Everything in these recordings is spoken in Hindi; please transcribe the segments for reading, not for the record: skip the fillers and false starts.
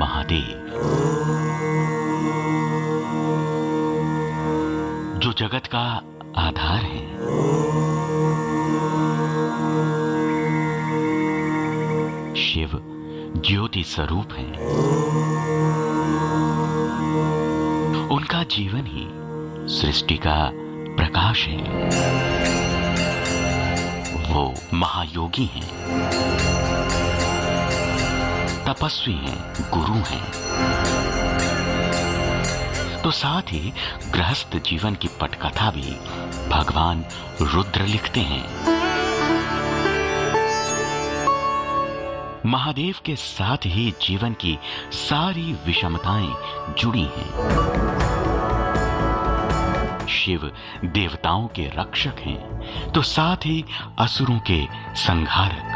महादेव, जो जगत का आधार है। शिव ज्योति स्वरूप है। उनका जीवन ही सृष्टि का प्रकाश है। वो महायोगी हैं, तपस्वी हैं, गुरु हैं। तो साथ ही गृहस्थ जीवन की पटकथा भी भगवान रुद्र लिखते हैं। महादेव के साथ ही जीवन की सारी विषमताएं जुड़ी हैं। शिव देवताओं के रक्षक हैं, तो साथ ही असुरों के संहारक।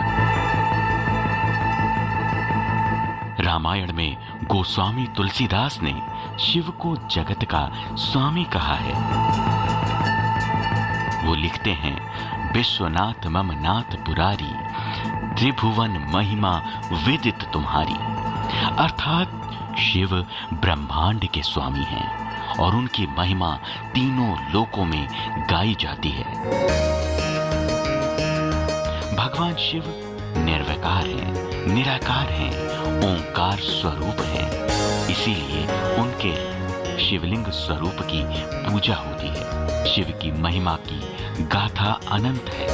रामायण में गोस्वामी तुलसीदास ने शिव को जगत का स्वामी कहा है। वो लिखते हैं, विश्वनाथ मम नाथ पुरारी, त्रिभुवन महिमा विदित तुम्हारी। अर्थात शिव ब्रह्मांड के स्वामी हैं और उनकी महिमा तीनों लोकों में गाई जाती है। भगवान शिव निर्विकार हैं, निराकार हैं, ओंकार स्वरूप हैं। इसीलिए उनके शिवलिंग स्वरूप की पूजा होती है। शिव की महिमा की गाथा अनंत है।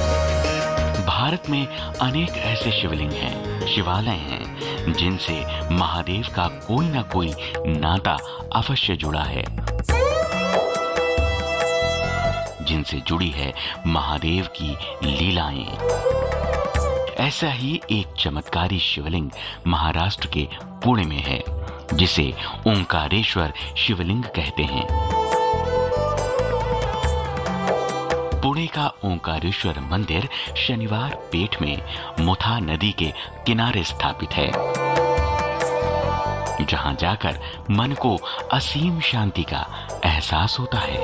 भारत में अनेक ऐसे शिवलिंग हैं, शिवालय हैं, जिनसे महादेव का कोई ना कोई नाता अवश्य जुड़ा है, जिनसे जुड़ी है महादेव की लीलाएं। ऐसा ही एक चमत्कारी शिवलिंग महाराष्ट्र के पुणे में है, जिसे ओंकारेश्वर शिवलिंग कहते हैं। पुणे का ओंकारेश्वर मंदिर शनिवार पेठ में मुथा नदी के किनारे स्थापित है, जहां जाकर मन को असीम शांति का एहसास होता है।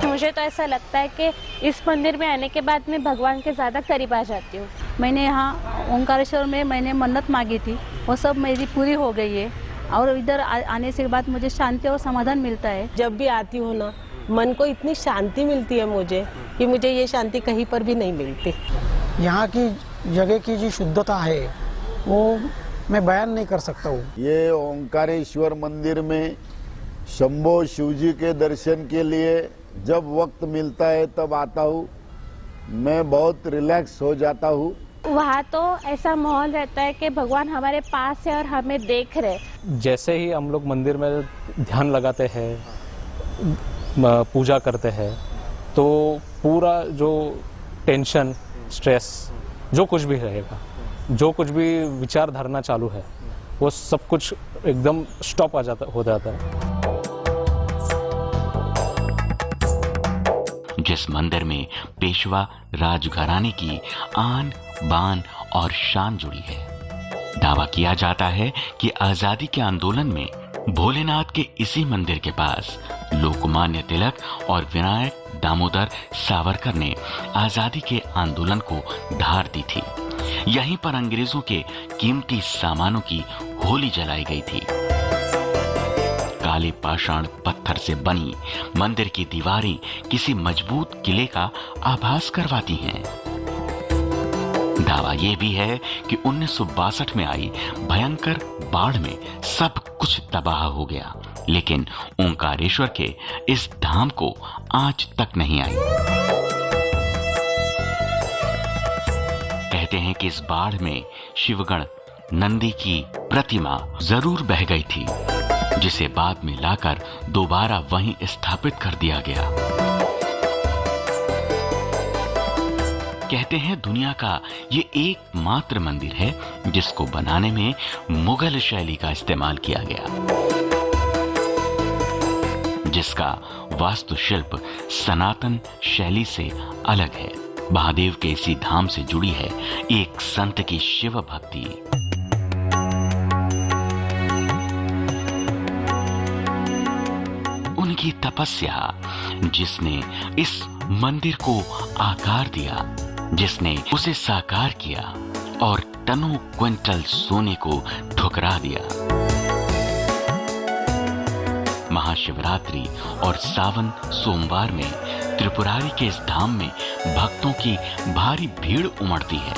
मुझे तो ऐसा लगता है कि इस मंदिर में आने के बाद मैं भगवान के ज़्यादा करीब आ जाती हूँ। मैंने यहाँ ओंकारेश्वर में मैंने मन्नत मांगी थी, वो सब मेरी पूरी हो गई है और इधर आने से बाद मुझे शांति और समाधान मिलता है। जब भी आती हूँ ना, मन को इतनी शांति मिलती है मुझे कि मुझे ये शांति कहीं पर भी नहीं मिलती। यहाँ की जगह की जो शुद्धता है वो मैं बयान नहीं कर सकता हूँ। ये ओंकारेश्वर मंदिर में शंभो शिवजी के दर्शन के लिए जब वक्त मिलता है तब आता हूँ। मैं बहुत रिलैक्स हो जाता हूँ। वहाँ तो ऐसा माहौल रहता है कि भगवान हमारे पास है और हमें देख रहे। जैसे ही हम लोग मंदिर में ध्यान लगाते हैं, पूजा करते हैं, तो पूरा जो टेंशन, स्ट्रेस, जो कुछ भी रहेगा, जो कुछ भी विचारधारणा चालू है, वो सब कुछ एकदम स्टॉप हो जाता है। जिस मंदिर में पेशवा राजघराने की आन बान और शान जुड़ी है। दावा किया जाता है कि आजादी के आंदोलन में भोलेनाथ के इसी मंदिर के पास लोकमान्य तिलक और विनायक दामोदर सावरकर ने आजादी के आंदोलन को धार दी थी। यहीं पर अंग्रेजों के कीमती सामानों की होली जलाई गई थी। काले पाषाण पत्थर से बनी मंदिर की दीवारें किसी मजबूत किले का आभास करवाती हैं। दावा यह भी है कि 1962 में आई भयंकर बाढ़ में सब कुछ तबाह हो गया, लेकिन ओंकारेश्वर के इस धाम को आज तक नहीं आई। कहते हैं कि इस बाढ़ में शिवगण नंदी की प्रतिमा जरूर बह गई थी, जिसे बाद में लाकर दोबारा वहीं स्थापित कर दिया गया। कहते हैं दुनिया का ये एकमात्र मंदिर है जिसको बनाने में मुगल शैली का इस्तेमाल किया गया, जिसका वास्तुशिल्प सनातन शैली से अलग है। महादेव के इसी धाम से जुड़ी है एक संत की शिव भक्ति। उनकी तपस्या जिसने इस मंदिर को आकार दिया, जिसने उसे साकार किया और टनों क्विंटल सोने को ठुकरा दिया। महाशिवरात्रि और सावन सोमवार में त्रिपुरारी के इस धाम में भक्तों की भारी भीड़ उमड़ती है।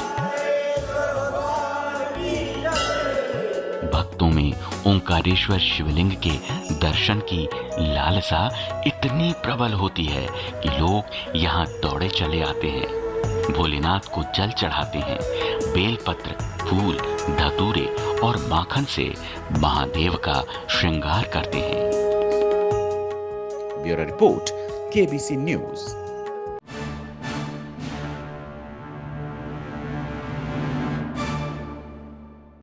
भक्तों में ओंकारेश्वर शिवलिंग के दर्शन की लालसा इतनी प्रबल होती है कि लोग यहाँ दौड़े चले आते हैं। भोलेनाथ को जल चढ़ाते हैं। बेलपत्र, फूल, धतूरे और माखन से महादेव का श्रृंगार करते हैं। Bureau report, KBC news.